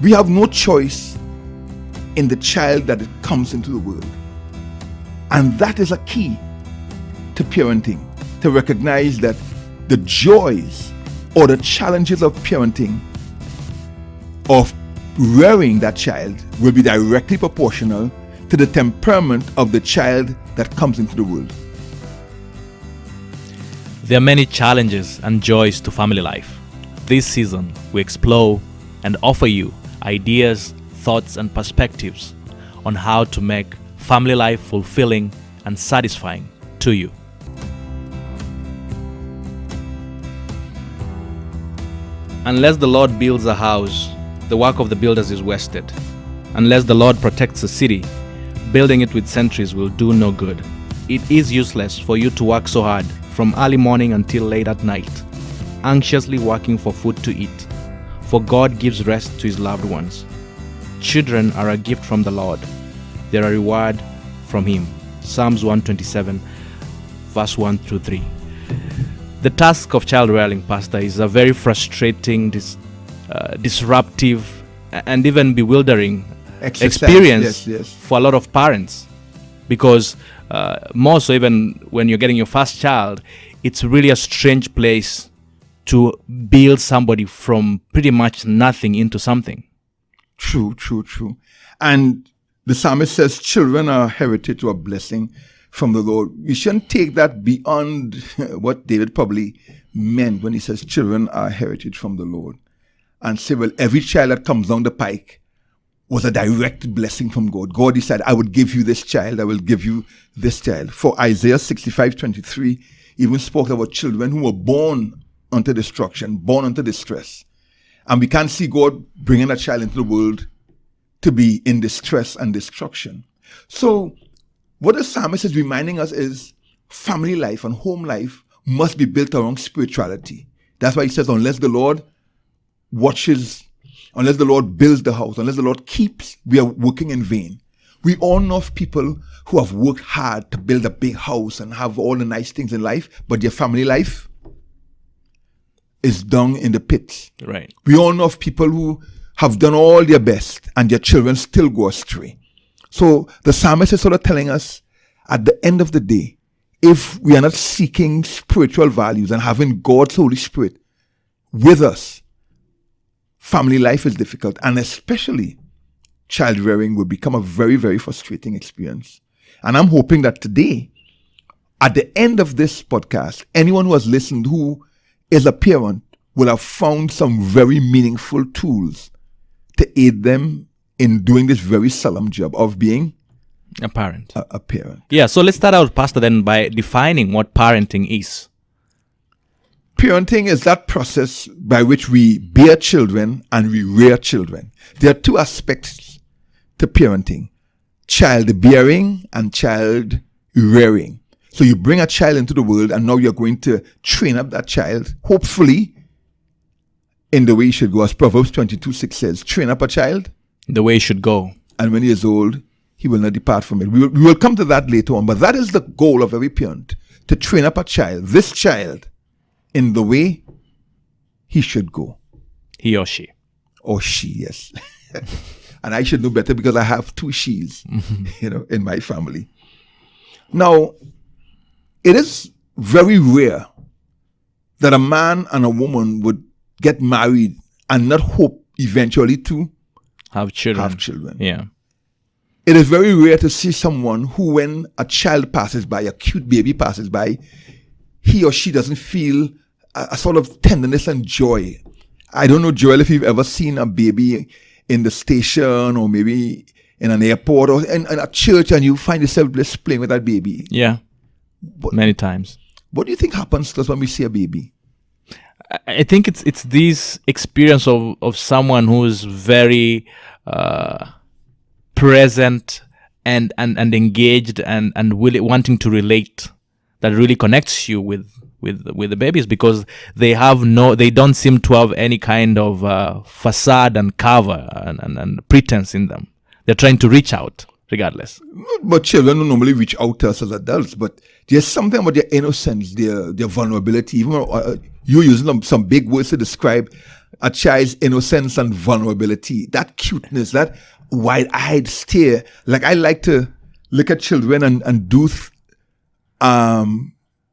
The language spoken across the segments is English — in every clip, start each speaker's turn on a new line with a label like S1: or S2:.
S1: We have no choice in the child that it comes into the world. And that is a key to parenting, to recognize that the joys or the challenges of parenting, of rearing that child, will be directly proportional to the temperament of the child that comes into the world.
S2: There are many challenges and joys to family life. This season, we explore and offer you ideas, thoughts, and perspectives on how to make family life fulfilling and satisfying to you. Unless the Lord builds a house, the work of the builders is wasted. Unless the Lord protects a city, building it with sentries will do no good. It is useless for you to work so hard from early morning until late at night, anxiously working for food to eat, for God gives rest to his loved ones. Children are a gift from the Lord. They are a reward from him. Psalms 127, verse 1 through 3. The task of child rearing, Pastor, is a very frustrating, disruptive, and even bewildering experience for a lot of parents, because more so even when you're getting your first child, it's really a strange place to build somebody from pretty much nothing into something.
S1: True. And the psalmist says children are a heritage or a blessing from the Lord. We shouldn't take that beyond what David probably meant when he says children are a heritage from the Lord, and say, well, every child that comes down the pike was a direct blessing from God. God decided, I would give you this child, I will give you this child. For Isaiah 65:23 even spoke about children who were born unto destruction, born unto distress. And we can't see God bringing a child into the world to be in distress and destruction. So what the psalmist is reminding us is family life and home life must be built around spirituality. That's why he says, unless the Lord watches, unless the Lord builds the house, unless the Lord keeps, we are working in vain. We all know of people who have worked hard to build a big house and have all the nice things in life, but their family life is down in the pits.
S2: Right.
S1: We all know of people who have done all their best and their children still go astray. So the psalmist is sort of telling us, at the end of the day, if we are not seeking spiritual values and having God's Holy Spirit with us, family life is difficult, and especially child rearing will become a very, very frustrating experience. And I'm hoping that today, at the end of this podcast, anyone who has listened who is a parent will have found some very meaningful tools to aid them in doing this very solemn job of being
S2: a parent.
S1: A parent.
S2: Yeah, so let's start out, Pastor, then by defining what parenting is.
S1: Parenting is that process by which we bear children and we rear children. There are two aspects to parenting: child bearing and child rearing. So you bring a child into the world and now you're going to train up that child, hopefully, in the way he should go. As Proverbs 22:6 says, train up a child
S2: the way he should go,
S1: and when he is old, he will not depart from it. We will come to that later on, but that is the goal of every parent, to train up a child, this child, in the way he should go.
S2: He or she.
S1: Or she, yes. And I should know better because I have two she's, in my family. Now, it is very rare that a man and a woman would get married and not hope eventually to
S2: have children. Yeah.
S1: It is very rare to see someone who, when a child passes by, a cute baby passes by, he or she doesn't feel a sort of tenderness and joy. I don't know, Joel, if you've ever seen a baby in the station or maybe in an airport or in a church and you find yourself just playing with that baby.
S2: Yeah, many times.
S1: What do you think happens to us when we see a baby?
S2: I think it's this experience of someone who is very present and engaged and really wanting to relate, that really connects you with the babies, because they don't seem to have any kind of facade and cover and pretense in them. They're trying to reach out regardless.
S1: But children don't normally reach out to us as adults, but there's something about their innocence, their vulnerability. Even you're using some big words to describe a child's innocence and vulnerability, that cuteness, that wide-eyed stare. Like, I like to look at children and do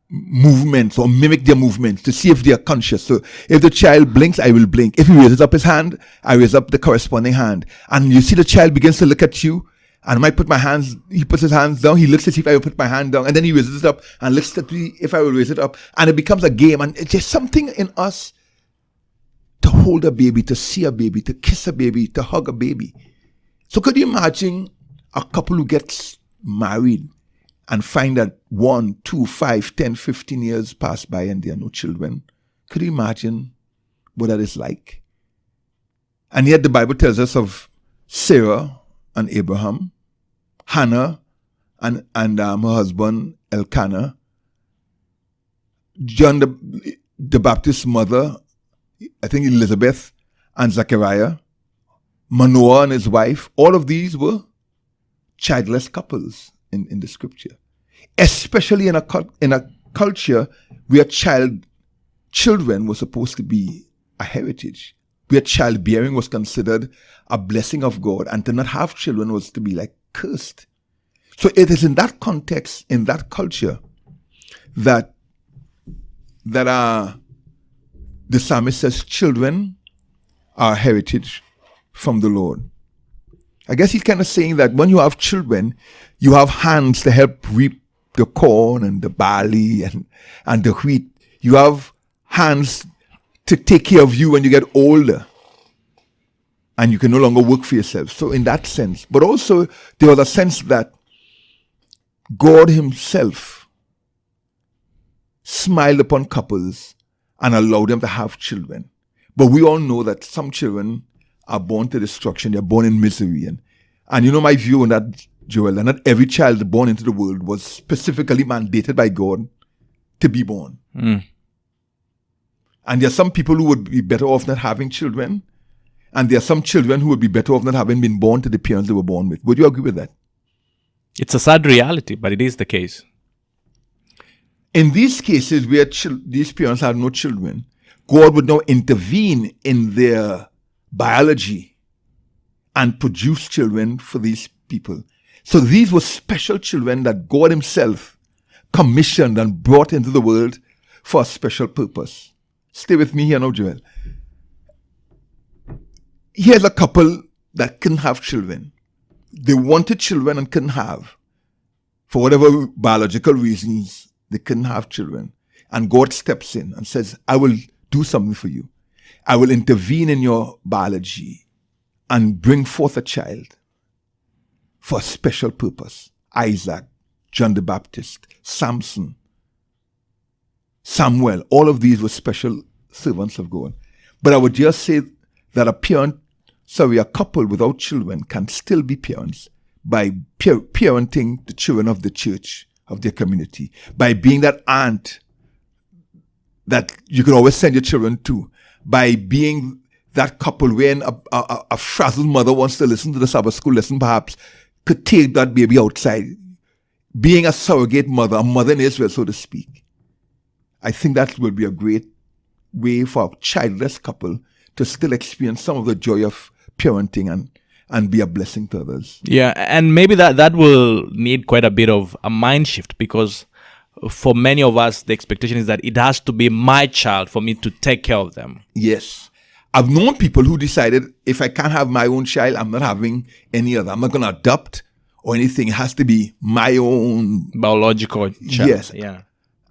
S1: movements or mimic their movements to see if they are conscious. So if the child blinks, I will blink. If he raises up his hand, I raise up the corresponding hand. And you see the child begins to look at you, and I might put my hands, he puts his hands down, he looks to see if I will put my hand down, and then he raises it up and looks to see if I will raise it up. And it becomes a game. And it's just something in us to hold a baby, to see a baby, to kiss a baby, to hug a baby. So could you imagine a couple who gets married and find that 1, 2, 5, 10, 15 years pass by and there are no children? Could you imagine what that is like? And yet the Bible tells us of Sarah and Abraham, Hannah and her husband Elkanah, John the Baptist's mother, I think Elizabeth, and Zechariah, Manoah and his wife. All of these were childless couples in the scripture, especially in a culture where children were supposed to be a heritage, where childbearing was considered a blessing of God, and to not have children was to be like cursed. So it is in that context, in that culture, that the psalmist says children are heritage from the Lord. I guess he's kind of saying that when you have children, you have hands to help reap the corn and the barley and the wheat. You have hands to take care of you when you get older and you can no longer work for yourself. So in that sense, but also there was a sense that God himself smiled upon couples and allowed them to have children. But we all know that some children are born to destruction. They're born in misery. And you know my view on that, Joel, that not every child born into the world was specifically mandated by God to be born. And there are some people who would be better off not having children. And there are some children who would be better off not having been born to the parents they were born with. Would you agree with that?
S2: It's a sad reality, but it is the case.
S1: In these cases where these parents have no children, God would now intervene in their biology and produce children for these people. So these were special children that God himself commissioned and brought into the world for a special purpose. Stay with me here now, Joel. Here's a couple that couldn't have children. They wanted children and couldn't have. For whatever biological reasons, they couldn't have children. And God steps in and says, I will do something for you. I will intervene in your biology and bring forth a child for a special purpose. Isaac, John the Baptist, Samson, Samuel, all of these were special servants of God. But I would just say that a couple without children can still be parents by parenting the children of the church, of their community, by being that aunt that you can always send your children to, by being that couple when a frazzled mother wants to listen to the Sabbath school lesson, perhaps could take that baby outside, being a surrogate mother, a mother in Israel, so to speak. I think that will be a great way for a childless couple to still experience some of the joy of parenting and be a blessing to others.
S2: Yeah, and maybe that will need quite a bit of a mind shift, because for many of us, the expectation is that it has to be my child for me to take care of them.
S1: Yes. I've known people who decided, if I can't have my own child, I'm not having any other. I'm not going to adopt or anything. It has to be my own
S2: biological child.
S1: Yes.
S2: Yeah.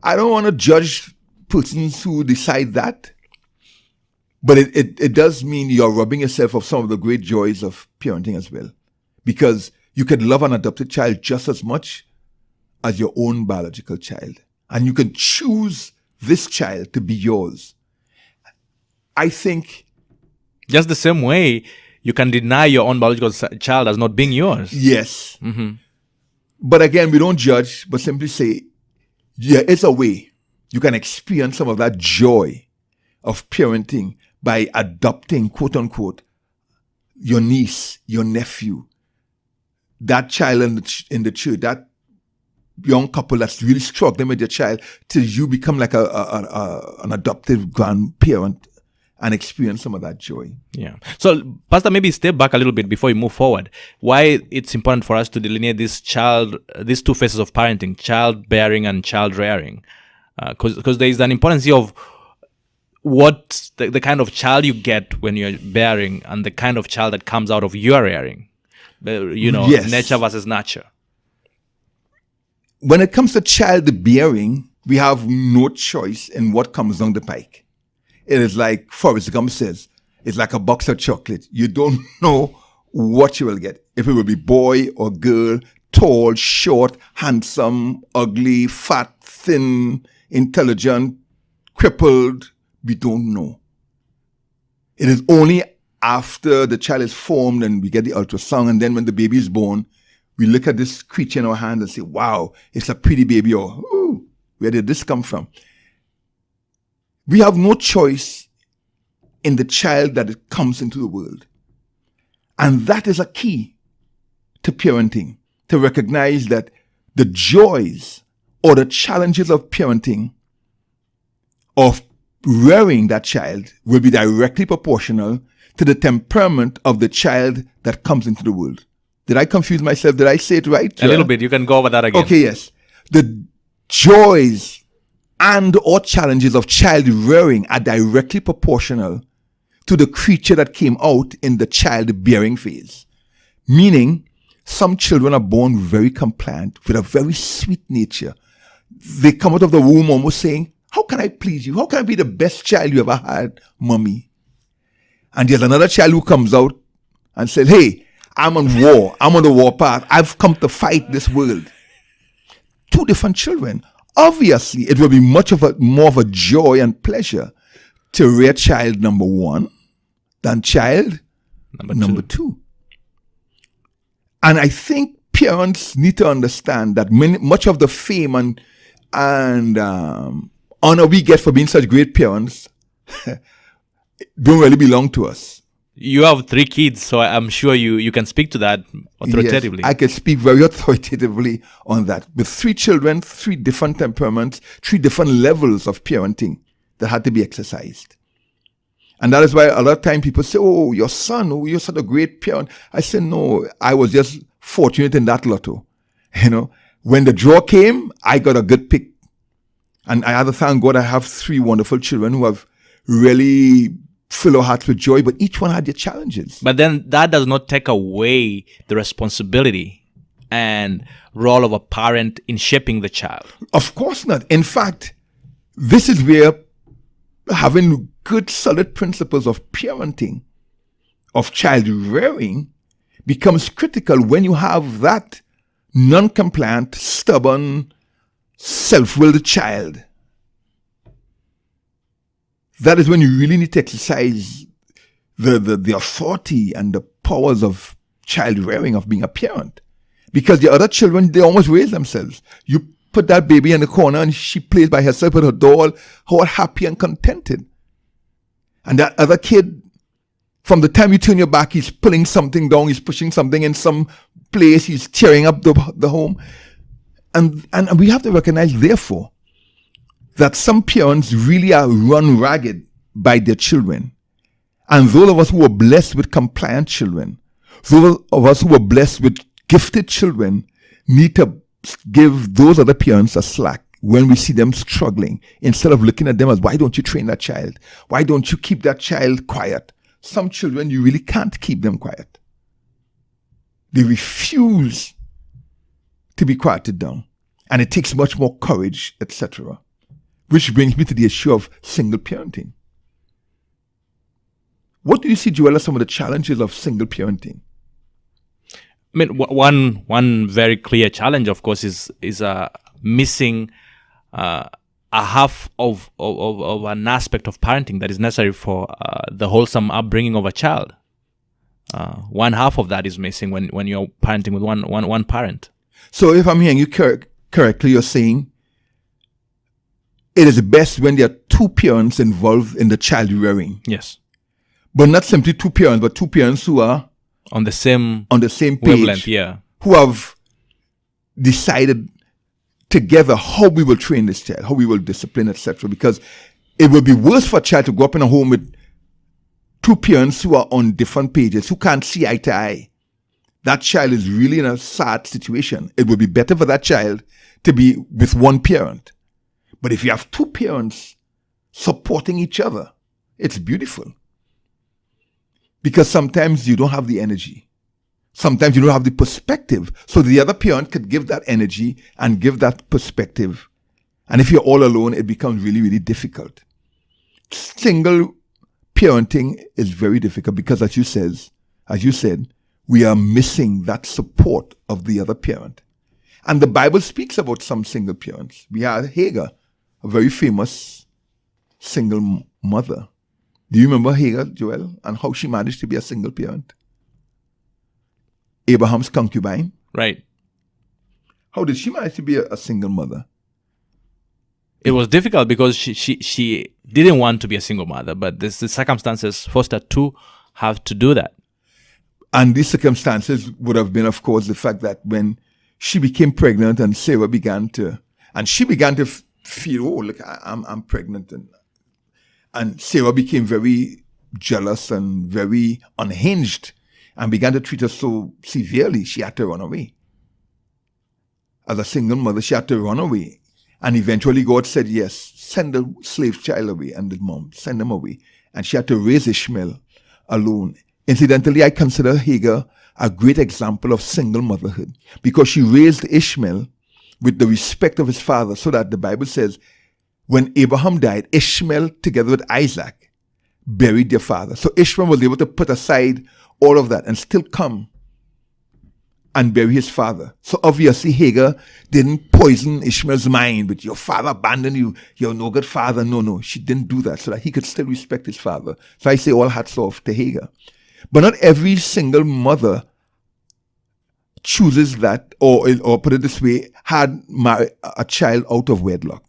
S1: I don't want to judge persons who decide that, but it does mean you're robbing yourself of some of the great joys of parenting as well, because you can love an adopted child just as much as your own biological child, and you can choose this child to be yours. I think
S2: just the same way you can deny your own biological child as not being yours.
S1: Yes.
S2: Mm-hmm.
S1: But again, we don't judge, but simply say, yeah, it's a way you can experience some of that joy of parenting by adopting, quote unquote, your niece, your nephew, that child in the church, that young couple that's really struggling with your child, till you become like an adoptive grandparent and experience some of that joy.
S2: Yeah. So, Pastor, maybe step back a little bit before you move forward. Why it's important for us to delineate these two phases of parenting, childbearing and child rearing, because there is an importance here of what the kind of child you get when you're bearing and the kind of child that comes out of your rearing.
S1: Yes.
S2: Nature versus nurture.
S1: When it comes to child bearing, we have no choice in what comes down the pike. It is like Forrest Gump says, it's like a box of chocolate. You don't know what you will get. If it will be boy or girl, tall, short, handsome, ugly, fat, thin, intelligent, crippled, we don't know. It is only after the child is formed and we get the ultrasound, and then when the baby is born, we look at this creature in our hand and say, wow, it's a pretty baby, or ooh, where did this come from? We have no choice in the child that it comes into the world. And that is a key to parenting, to recognize that the joys or the challenges of parenting, of rearing that child, will be directly proportional to the temperament of the child that comes into the world. Did I confuse myself? Did I say it right?
S2: A little bit. You can go over that again.
S1: Okay, yes. The joys and or challenges of child rearing are directly proportional to the creature that came out in the child-bearing phase. Meaning, some children are born very compliant, with a very sweet nature. They come out of the womb almost saying, how can I please you? How can I be the best child you ever had, mommy? And there's another child who comes out and says, hey, I'm on war. I'm on the war path. I've come to fight this world. Two different children. Obviously, it will be more of a joy and pleasure to rear child number one than child number two. And I think parents need to understand that much of the fame and honor we get for being such great parents don't really belong to us.
S2: You have 3 kids, so I'm sure you can speak to that authoritatively.
S1: Yes, I can speak very authoritatively on that. With 3 children, 3 different temperaments, 3 different levels of parenting that had to be exercised. And that is why a lot of time people say, oh, your son, oh, you're such a great parent. I say, no, I was just fortunate in that lotto. When the draw came, I got a good pick. And I have to thank God I have 3 wonderful children who have really fill our hearts with joy, but each one had their challenges.
S2: But then that does not take away the responsibility and role of a parent in shaping the child.
S1: Of course not. In fact, this is where having good, solid principles of parenting, of child rearing, becomes critical when you have that non-compliant, stubborn, self-willed child. That is when you really need to exercise the authority and the powers of child rearing, of being a parent. Because the other children, they almost raise themselves. You put that baby in the corner and she plays by herself with her doll, all happy and contented. And that other kid, from the time you turn your back, he's pulling something down, he's pushing something in some place, he's tearing up the home. And we have to recognize, therefore, that some parents really are run ragged by their children. And those of us who are blessed with compliant children, those of us who are blessed with gifted children, need to give those other parents a slack when we see them struggling, instead of looking at them as, why don't you train that child? Why don't you keep that child quiet? Some children, you really can't keep them quiet. They refuse to be quieted down. And it takes much more courage, etc. Which brings me to the issue of single parenting. What do you see, Joel, as some of the challenges of single parenting?
S2: I mean, one very clear challenge, of course, is missing a half of an aspect of parenting that is necessary for the wholesome upbringing of a child. One half of that is missing when you're parenting with one parent.
S1: So if I'm hearing you correctly, you're saying it is best when there are 2 parents involved in the child rearing.
S2: Yes.
S1: But not simply 2 parents, but 2 parents who are
S2: on the same
S1: page,
S2: wavelength, yeah.
S1: Who have decided together how we will train this child, how we will discipline, etc. Because it will be worse for a child to grow up in a home with two parents who are on different pages, who can't see eye to eye, that child is really in a sad situation. It would be better for that child to be with one parent. But if you have two parents supporting each other, it's beautiful. Because sometimes you don't have the energy. Sometimes you don't have the perspective. So the other parent could give that energy and give that perspective. And if you're all alone, it becomes really, really difficult. Single parenting is very difficult because, as you said, we are missing that support of the other parent. And the Bible speaks about some single parents. We have Hagar, a very famous single mother. Do you remember Hagar, Joel, and how she managed to be a single parent? Abraham's concubine.
S2: Right.
S1: How did she manage to be a single mother?
S2: It was difficult because she didn't want to be a single mother, but the circumstances forced her to have to do that.
S1: And these circumstances would have been, of course, the fact that when she became pregnant and Sarah began to feel, oh, look, I'm pregnant. And Sarah became very jealous and very unhinged and began to treat her so severely, she had to run away. As a single mother, she had to run away. And eventually God said, yes, send the slave child away. And the mom, send him away. And she had to raise Ishmael alone. Incidentally, I consider Hagar a great example of single motherhood because she raised Ishmael with the respect of his father, so that the Bible says when Abraham died, Ishmael together with Isaac buried their father. So Ishmael was able to put aside all of that and still come and bury his father. So obviously Hagar didn't poison Ishmael's mind with your father abandoned you, you're no good father. No, she didn't do that so that he could still respect his father. So I say all hats off to Hagar. But not every single mother chooses that, or put it this way, had a child out of wedlock.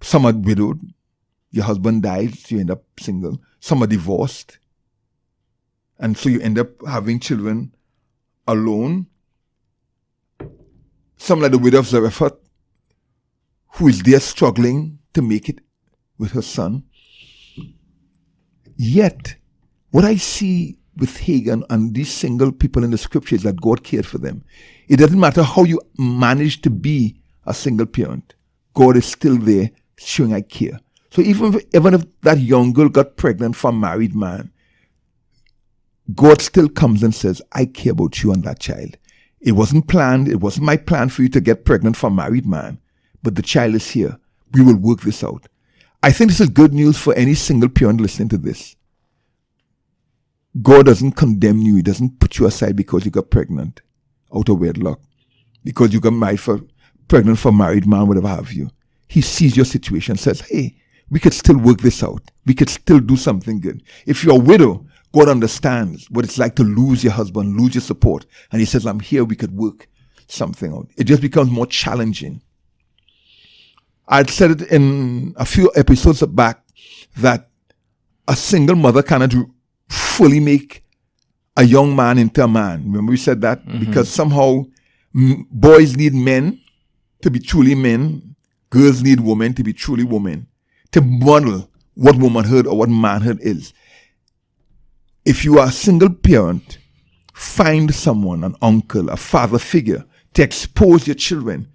S1: Some are widowed. Your husband died, so you end up single. Some are divorced. And so you end up having children alone. Some like the widow of Zarephath, who is there struggling to make it with her son. Yet, what I see with Hagar and these single people in the scripture is that God cared for them. It doesn't matter how you manage to be a single parent. God is still there showing I care. So even if that young girl got pregnant from a married man, God still comes and says, I care about you and that child. It wasn't planned. It wasn't my plan for you to get pregnant from a married man, but the child is here. We will work this out. I think this is good news for any single parent listening to this. God doesn't condemn you. He doesn't put you aside because you got pregnant out of wedlock, because you got pregnant for a married man, whatever have you. He sees your situation, says, hey, we could still work this out. We could still do something good. If you're a widow, God understands what it's like to lose your husband, lose your support. And he says, I'm here, we could work something out. It just becomes more challenging. I'd said it in a few episodes back that a single mother cannot fully make a young man into a man. Remember we said that? Mm-hmm. Because somehow boys need men to be truly men. Girls need women to be truly women. To model what womanhood or what manhood is. If you are a single parent, find someone, an uncle, a father figure, to expose your children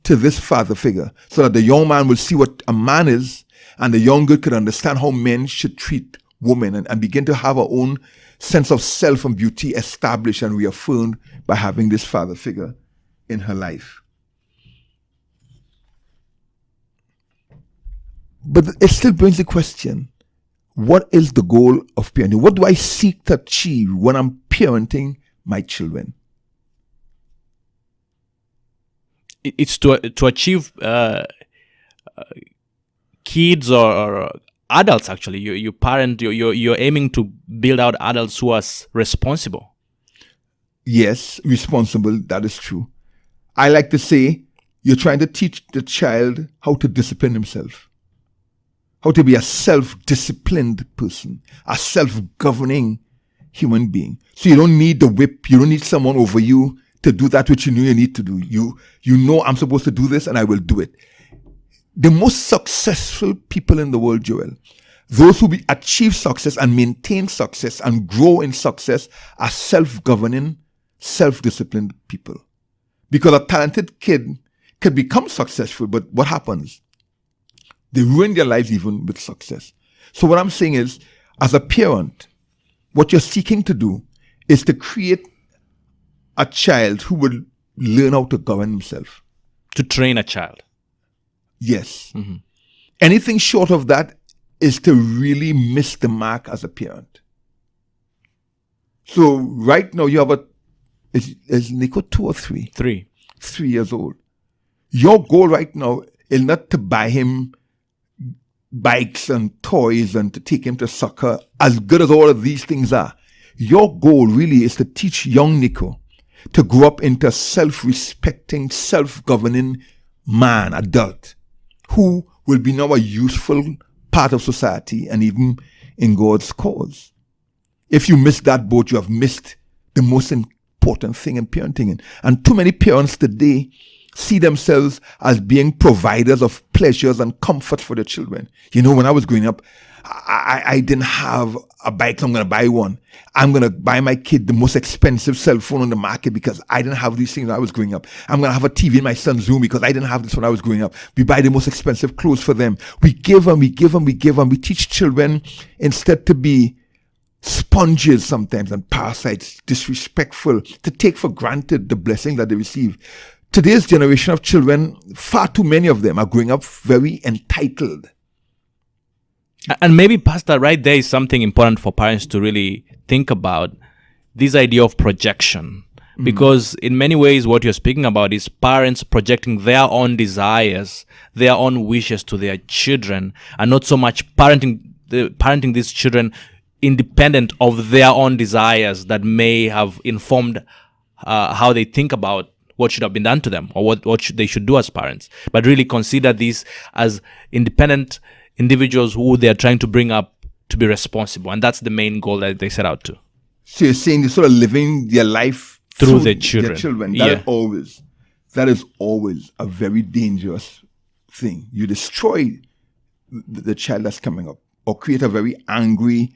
S1: to this father figure so that the young man will see what a man is and the young girl could understand how men should treat women and begin to have our own sense of self and beauty established and reaffirmed by having this father figure in her life. But it still brings the question, what is the goal of parenting? What do I seek to achieve when I'm parenting my children?
S2: It's to achieve kids or adults, actually. You parent, you're aiming to build out adults who are responsible.
S1: Yes, responsible, that is true. I like to say, you're trying to teach the child how to discipline himself. How to be a self-disciplined person, a self-governing human being. So you don't need the whip, you don't need someone over you to do that which you know you need to do. You know I'm supposed to do this and I will do it. The most successful people in the world, Joel, Those who achieve success and maintain success and grow in success are self-governing, self-disciplined people. Because a talented kid can become successful, but what happens? They ruin their lives even with success. So what I'm saying is, as a parent, what you're seeking to do is to create a child who will learn how to govern himself.
S2: To train a child.
S1: Yes. Mm-hmm. Anything short of that is to really miss the mark as a parent. So right now you have is Nico 2 or 3?
S2: 3.
S1: 3 years old. Your goal right now is not to buy him bikes and toys and to take him to soccer, as good as all of these things are. Your goal really is to teach young Nico to grow up into a self-respecting, self-governing man, adult, who will be now a useful part of society and even in God's cause. If you miss that boat, you have missed the most important thing in parenting. And too many parents today see themselves as being providers of pleasures and comfort for their children. You know, when I was growing up, I didn't have a bike, so I'm going to buy one. I'm going to buy my kid the most expensive cell phone on the market because I didn't have these things when I was growing up. I'm going to have a TV in my son's room because I didn't have this when I was growing up. We buy the most expensive clothes for them. We give them, we give them, we give them. We teach children instead to be sponges sometimes and parasites, disrespectful, to take for granted the blessing that they receive. Today's generation of children, far too many of them are growing up very entitled.
S2: And maybe, Pastor, right there is something important for parents to really think about, this idea of projection. Because in many ways, what you're speaking about is parents projecting their own desires, their own wishes to their children, and not so much parenting these children independent of their own desires that may have informed how they think about what should have been done to them or what they should do as parents. But really consider these as independent individuals who they are trying to bring up to be responsible. And that's the main goal that they set out to.
S1: So you're saying they're sort of living their life
S2: through their children.
S1: That is always a very dangerous thing. You destroy the child that's coming up or create a very angry,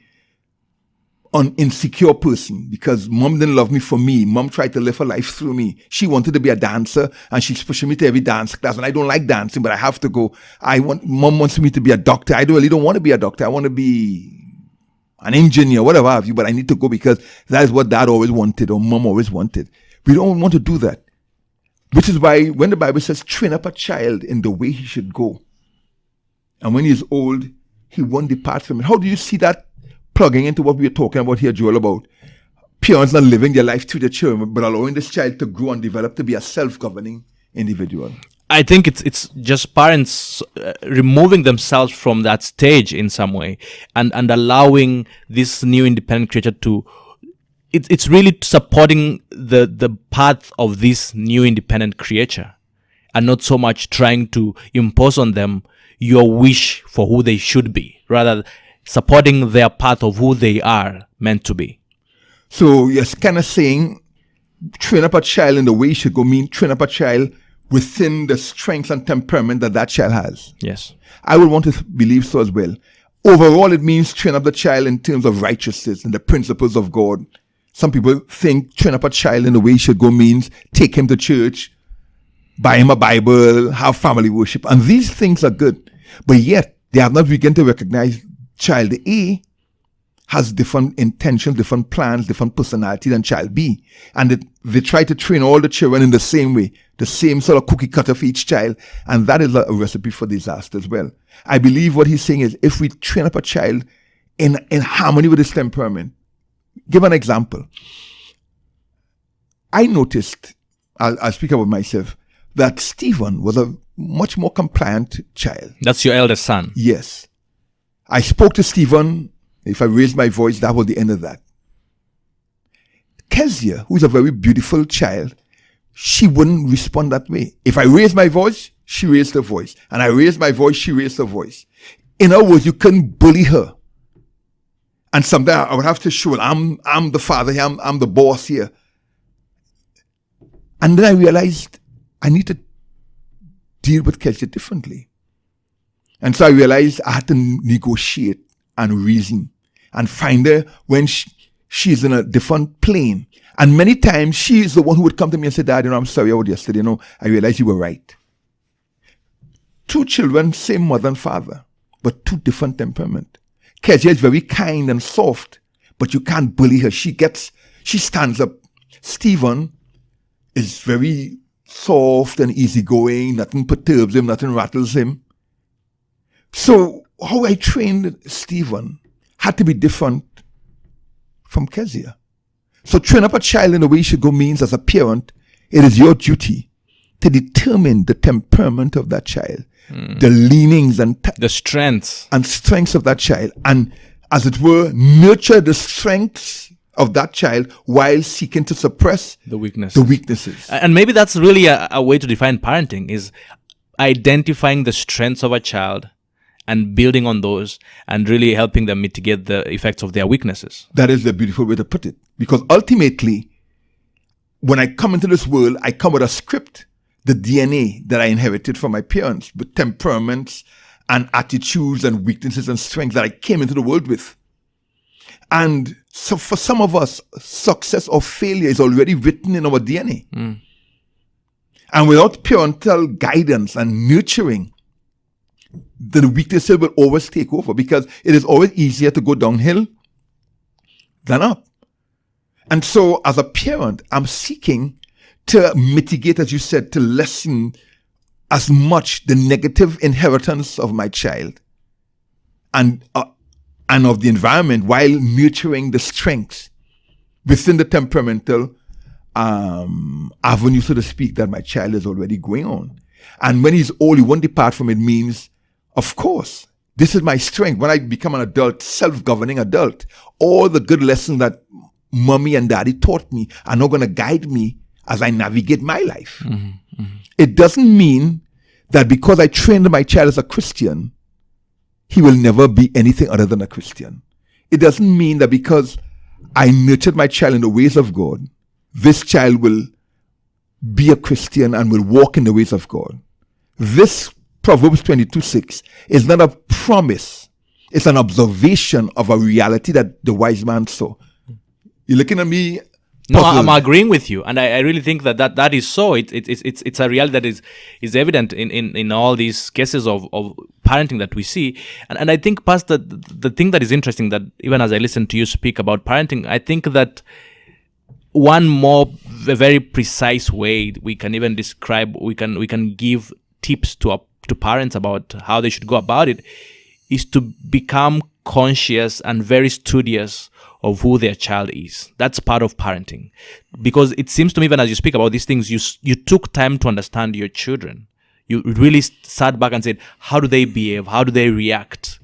S1: insecure person because mom didn't love me for me. Mom tried to live her life through me. She wanted to be a dancer and she's pushing me to every dance class and I don't like dancing, but I have to go. Mom wants me to be a doctor. I really don't want to be a doctor. I want to be an engineer, whatever have you, but I need to go because that is what dad always wanted or mom always wanted. We don't want to do that. Which is why when the Bible says train up a child in the way he should go, and when he's old, he won't depart from it. How do you see that plugging into what we are talking about here, Joel, about parents not living their life through their children, but allowing this child to grow and develop to be a self-governing individual?
S2: I think it's just parents removing themselves from that stage in some way and allowing this new independent creature to, it's really supporting the path of this new independent creature and not so much trying to impose on them your wish for who they should be, rather supporting their path of who they are meant to be.
S1: So you're kind of saying train up a child in the way you should go, mean train up a child within the strength and temperament that child has.
S2: Yes.
S1: I would want to believe so as well. Overall, it means train up the child in terms of righteousness and the principles of God. Some people think train up a child in the way he should go means take him to church, buy him a Bible, have family worship. And these things are good. But yet, they have not begun to recognize child A has different intentions, different plans, different personality than child B. And they try to train all the children in the same way, the same sort of cookie cutter for each child. And that is a recipe for disaster as well. I believe what he's saying is if we train up a child in harmony with his temperament. Give an example. I noticed, I'll speak about myself, that Stephen was a much more compliant child.
S2: That's your eldest son?
S1: Yes. I spoke to Stephen. If I raised my voice, that was the end of that. Kezia, who is a very beautiful child, she wouldn't respond that way. If I raised my voice, she raised her voice. And I raised my voice, she raised her voice. In other words, you couldn't bully her. And sometimes I would have to show her, I'm the father here, I'm the boss here. And then I realized I need to deal with Kezia differently. And so I realized I had to negotiate and reason and find her when she's in a different plane. And many times she is the one who would come to me and say, Dad, I'm sorry about yesterday. I realized you were right. 2 children, same mother and father, but 2 different temperament. Kezia is very kind and soft, but you can't bully her. She stands up. Stephen is very soft and easygoing. Nothing perturbs him, nothing rattles him. So how I trained Stephen had to be different from Kezia. So train up a child in the way he should go means, as a parent, it is your duty to determine the temperament of that child, the leanings and
S2: the strengths
S1: of that child, and as it were, nurture the strengths of that child while seeking to suppress
S2: the weaknesses.
S1: And
S2: And maybe that's really a way to define parenting, is identifying the strengths of a child and building on those and really helping them mitigate the effects of their weaknesses.
S1: that is the beautiful way to put it. Because ultimately, when I come into this world, I come with a script, the DNA that I inherited from my parents, with temperaments and attitudes and weaknesses and strengths that I came into the world with. And so for some of us, success or failure is already written in our DNA. And without parental guidance and nurturing, the weaknesses will always take over, because it is always easier to go downhill than up. And so as a parent, I'm seeking to mitigate, as you said, to lessen as much the negative inheritance of my child and of the environment, while nurturing the strengths within the temperamental avenue, so to speak, that my child is already going on. And when he's old, he won't depart from it means, of course, this is my strength. When I become an adult, self-governing adult, all the good lessons that mommy and daddy taught me are not going to guide me as I navigate my life. It doesn't mean that because I trained my child as a Christian, he will never be anything other than a Christian. It doesn't mean that because I nurtured my child in the ways of God, this child will be a Christian and will walk in the ways of God. This Proverbs 22:6 is not a promise. It's an observation of a reality that the wise man saw. You're looking at me.
S2: No, I'm agreeing with you, and I really think that is so. It's a reality that is evident in all these cases of parenting that we see, and I think, Pastor, the thing that is interesting, that even as I listen to you speak about parenting, I think that a very precise way we can even describe, we can give tips to parents about how they should go about it, is to become conscious and very studious of who their child is. That's part of parenting, because it seems to me, even as you speak about these things, you took time to understand your children. You really sat back and said, how do they behave? How do they react?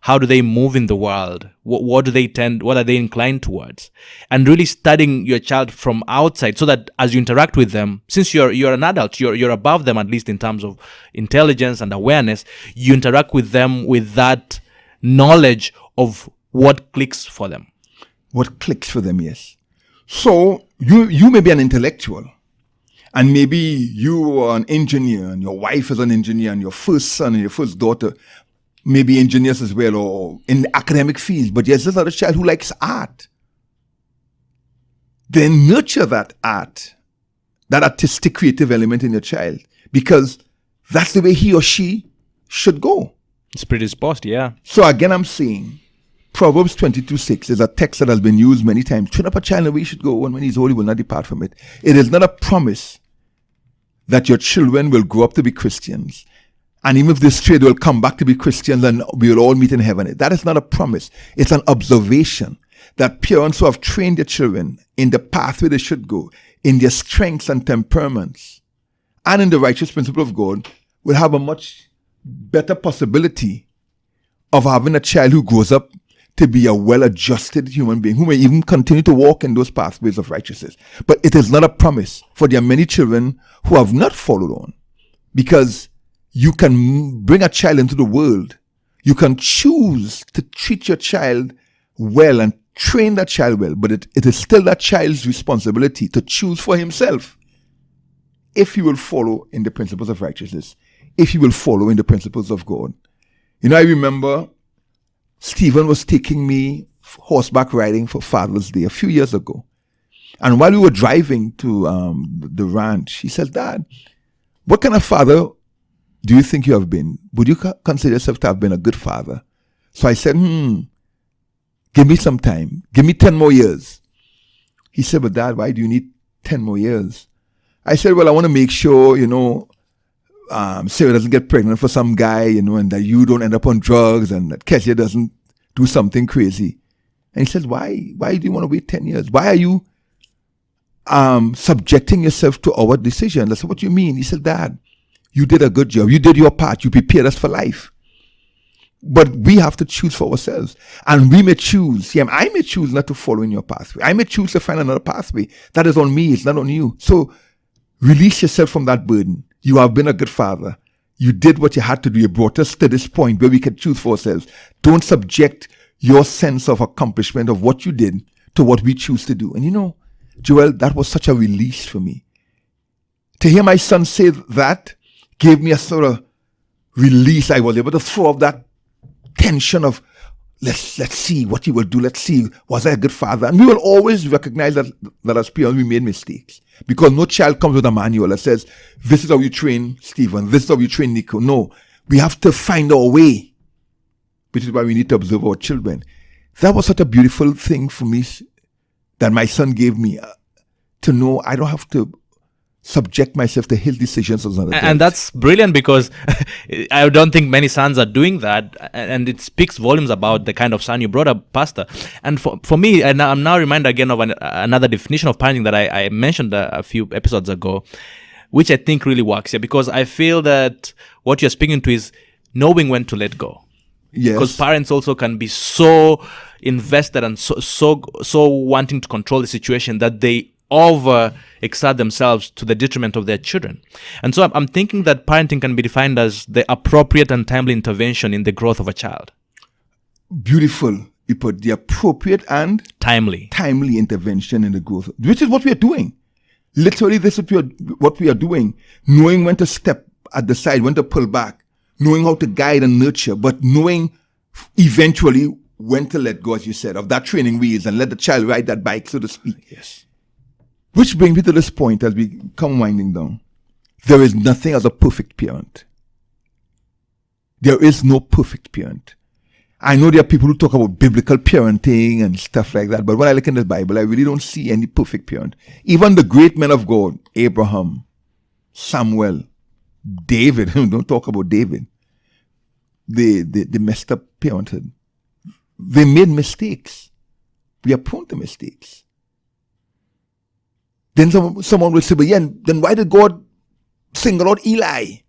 S2: How do they move in the world? What are they inclined towards? And really studying your child from outside, so that as you interact with them, since you're an adult, you're above them, at least in terms of intelligence and awareness, you interact with them with that knowledge of what clicks for them.
S1: What clicks for them, yes. So you may be an intellectual, and maybe you are an engineer, and your wife is an engineer, and your first son and your first daughter may be engineers as well, or in the academic field, but there's this other child who likes art. Then nurture that art, that artistic creative element in your child, because that's the way he or she should go.
S2: It's predisposed, yeah.
S1: So again, I'm saying Proverbs 22:6 is a text that has been used many times. Train up a child in the way he should go, and when he's old, he will not depart from it. It is not a promise that your children will grow up to be Christians. And even if they stray, they will come back to be Christians and we will all meet in heaven. That is not a promise. It's an observation that parents who have trained their children in the pathway they should go, in their strengths and temperaments, and in the righteous principle of God, will have a much better possibility of having a child who grows up to be a well-adjusted human being, who may even continue to walk in those pathways of righteousness. But it is not a promise, for there are many children who have not followed on, because you can bring a child into the world. You can choose to treat your child well and train that child well, but it is still that child's responsibility to choose for himself if he will follow in the principles of righteousness, if he will follow in the principles of God. I remember Stephen was taking me horseback riding for Father's Day a few years ago. And while we were driving to the ranch, he said, Dad, what kind of father do you think you have been? Would you consider yourself to have been a good father? So I said, give me some time. Give me 10 more years. He said, but Dad, why do you need 10 more years? I said, well, I want to make sure, Sarah doesn't get pregnant for some guy, and that you don't end up on drugs and that Kezia doesn't do something crazy. And he said, why do you want to wait 10 years? Why are you subjecting yourself to our decision? I said, what do you mean? He said, Dad, you did a good job. You did your part. You prepared us for life. But we have to choose for ourselves. And we may choose. I may choose not to follow in your pathway. I may choose to find another pathway. That is on me. It's not on you. So release yourself from that burden. You have been a good father. You did what you had to do. You brought us to this point where we can choose for ourselves. Don't subject your sense of accomplishment of what you did to what we choose to do. And Joel, that was such a release for me. To hear my son say that gave me a sort of release. I was able to throw off that tension of let's see what he will do. Let's see, was I a good father? And we will always recognize that as parents we made mistakes, because no child comes with a manual that says, this is how you train Stephen, this is how you train Nico. No, we have to find our way, which is why we need to observe our children. That was such a beautiful thing for me that my son gave me, to know I don't have to subject myself to his decisions as an adult.
S2: And that's brilliant, because I don't think many sons are doing that, and it speaks volumes about the kind of son you brought up, Pastor. And for me, and I'm now reminded again of another definition of parenting that I mentioned a few episodes ago, which I think really works here, because I feel that what you're speaking to is knowing when to let go.
S1: Yes.
S2: Because parents also can be so invested and so wanting to control the situation that they overexert themselves to the detriment of their children. And so I'm thinking that parenting can be defined as the appropriate and timely intervention in the growth of a child.
S1: Beautiful. You put the appropriate and timely intervention in the growth, which is what we are doing. Literally, this is what we are doing. Knowing when to step at the side, when to pull back, knowing how to guide and nurture, but knowing eventually when to let go, as you said, of that training wheels and let the child ride that bike, so to speak.
S2: Yes.
S1: Which brings me to this point as we come winding down. There is nothing as a perfect parent. There is no perfect parent. I know there are people who talk about biblical parenting and stuff like that, but when I look in the Bible, I really don't see any perfect parent. Even the great men of God, Abraham, Samuel, David, don't talk about David. They messed up parenthood. They made mistakes. We are prone to mistakes. Then someone will say, but yeah, then why did God single out Eli?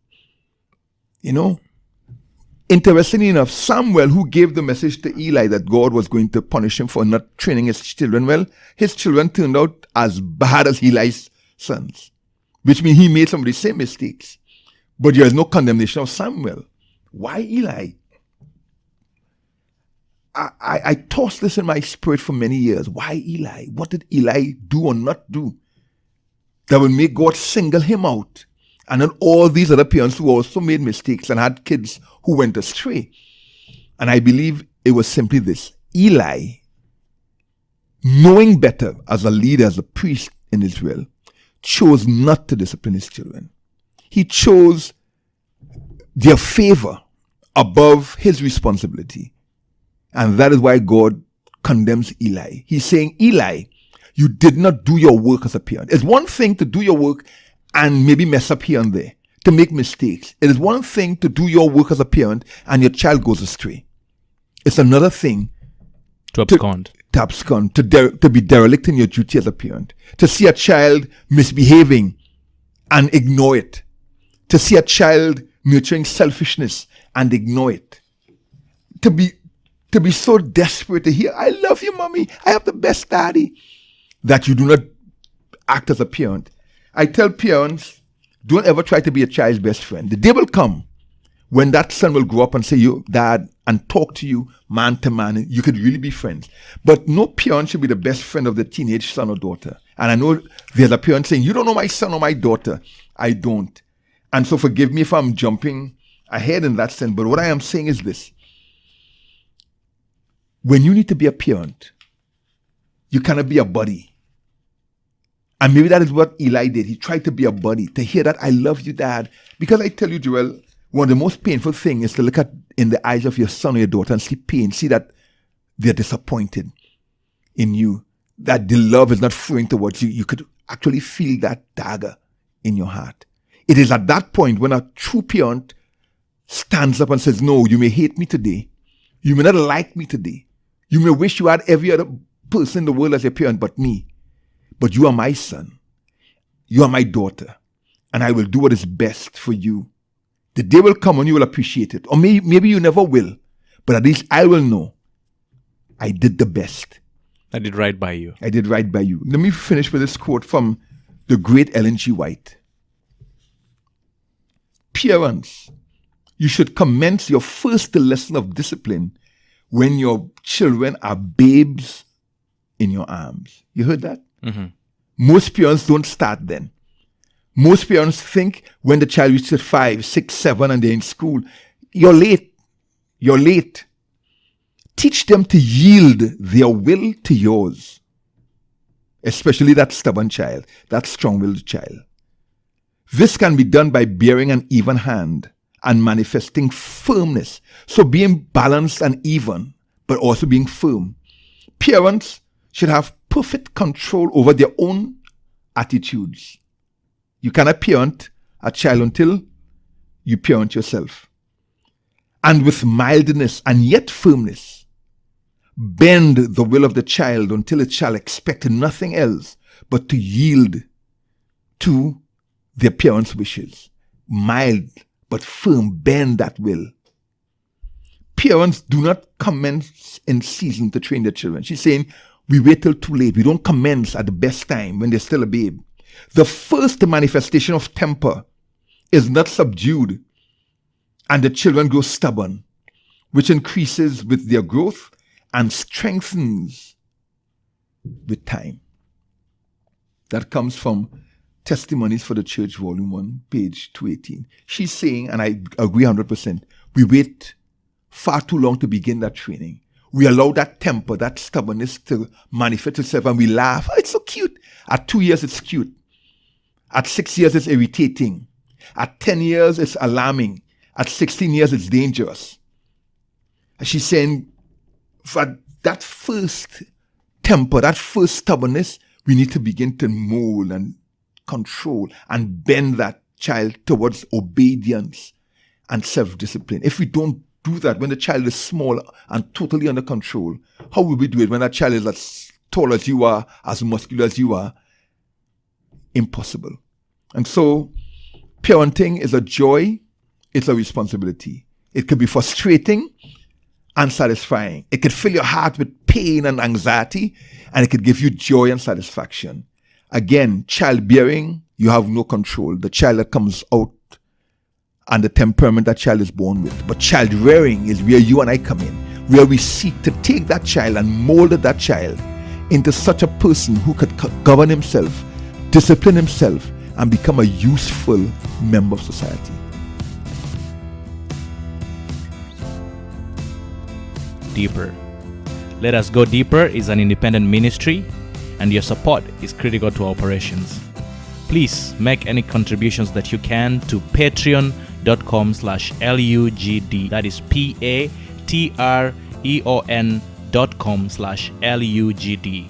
S1: Interestingly enough, Samuel, who gave the message to Eli that God was going to punish him for not training his children well, his children turned out as bad as Eli's sons, which means he made some of the same mistakes. But there is no condemnation of Samuel. Why Eli? I tossed this in my spirit for many years. Why Eli? What did Eli do or not do that will make God single him out? And then all these other parents who also made mistakes and had kids who went astray. And I believe it was simply this. Eli, knowing better as a leader, as a priest in Israel, chose not to discipline his children. He chose their favor above his responsibility. And that is why God condemns Eli. He's saying, Eli, you did not do your work as a parent. It's one thing to do your work and maybe mess up here and there, to make mistakes. It is one thing to do your work as a parent and your child goes astray. It's another thing
S2: to abscond.
S1: To be derelict in your duty as a parent. To see a child misbehaving and ignore it. To see a child nurturing selfishness and ignore it. To be so desperate to hear, I love you, mommy, I have the best daddy, that you do not act as a parent. I tell parents, don't ever try to be a child's best friend. The day will come when that son will grow up and say, you, dad, and talk to you man to man. You could really be friends. But no parent should be the best friend of the teenage son or daughter. And I know there's a parent saying, you don't know my son or my daughter. I don't. And so forgive me if I'm jumping ahead in that sense. But what I am saying is this. when you need to be a parent, you cannot be a buddy. And maybe that is what Eli did. He tried to be a buddy, to hear that, I love you, Dad. Because I tell you, Joel, one of the most painful things is to look at in the eyes of your son or your daughter and see pain, see that they're disappointed in you, that the love is not flowing towards you. You could actually feel that dagger in your heart. It is at that point when a true parent stands up and says, no, you may hate me today. You may not like me today. You may wish you had every other person in the world as your parent but me. But you are my son. You are my daughter. And I will do what is best for you. The day will come when you will appreciate it. Or maybe you never will. But at least I will know I did the best.
S2: I did right by you.
S1: I did right by you. Let me finish with this quote from the great Ellen G. White. Parents, you should commence your first lesson of discipline when your children are babes in your arms. You heard that?
S2: Mm-hmm.
S1: Most parents don't start then. Most parents think when the child reaches 5, 6, 7 and they're in school, you're late. You're late. Teach them to yield their will to yours. Especially that stubborn child, that strong-willed child. This can be done by bearing an even hand and manifesting firmness. So being balanced and even, but also being firm. Parents should have perfect control over their own attitudes. You cannot parent a child until you parent yourself. And with mildness and yet firmness, bend the will of the child until it shall expect nothing else but to yield to their parents' wishes. Mild but firm, bend that will. Parents do not commence in season to train their children. She's saying, we wait till too late. We don't commence at the best time when they're still a babe. The first manifestation of temper is not subdued, and the children grow stubborn, which increases with their growth and strengthens with time. That comes from Testimonies for the Church, Volume 1, page 218. She's saying, and I agree 100%, we wait far too long to begin that training. We allow that temper, that stubbornness to manifest itself, and we laugh. Oh, it's so cute. At 2 years, it's cute. At 6 years, it's irritating. At 10 years, it's alarming. At 16 years, it's dangerous. And she's saying, for that first temper, that first stubbornness, we need to begin to mold and control and bend that child towards obedience and self-discipline. If we don't do that when the child is small and totally under control, how will we do it when that child is as tall as you are, as muscular as you are? Impossible. And so parenting is a joy, it's a responsibility. It could be frustrating and satisfying. It could fill your heart with pain and anxiety, and it could give you joy and satisfaction. Again, childbearing, you have no control. The child that comes out and the temperament that child is born with. But child rearing is where you and I come in, where we seek to take that child and mold that child into such a person who could govern himself, discipline himself, and become a useful member of society.
S2: Deeper. Let Us Go Deeper is an independent ministry, and your support is critical to our operations. Please make any contributions that you can to patreon.com/LUGD. That is PATREON.com/LUGD.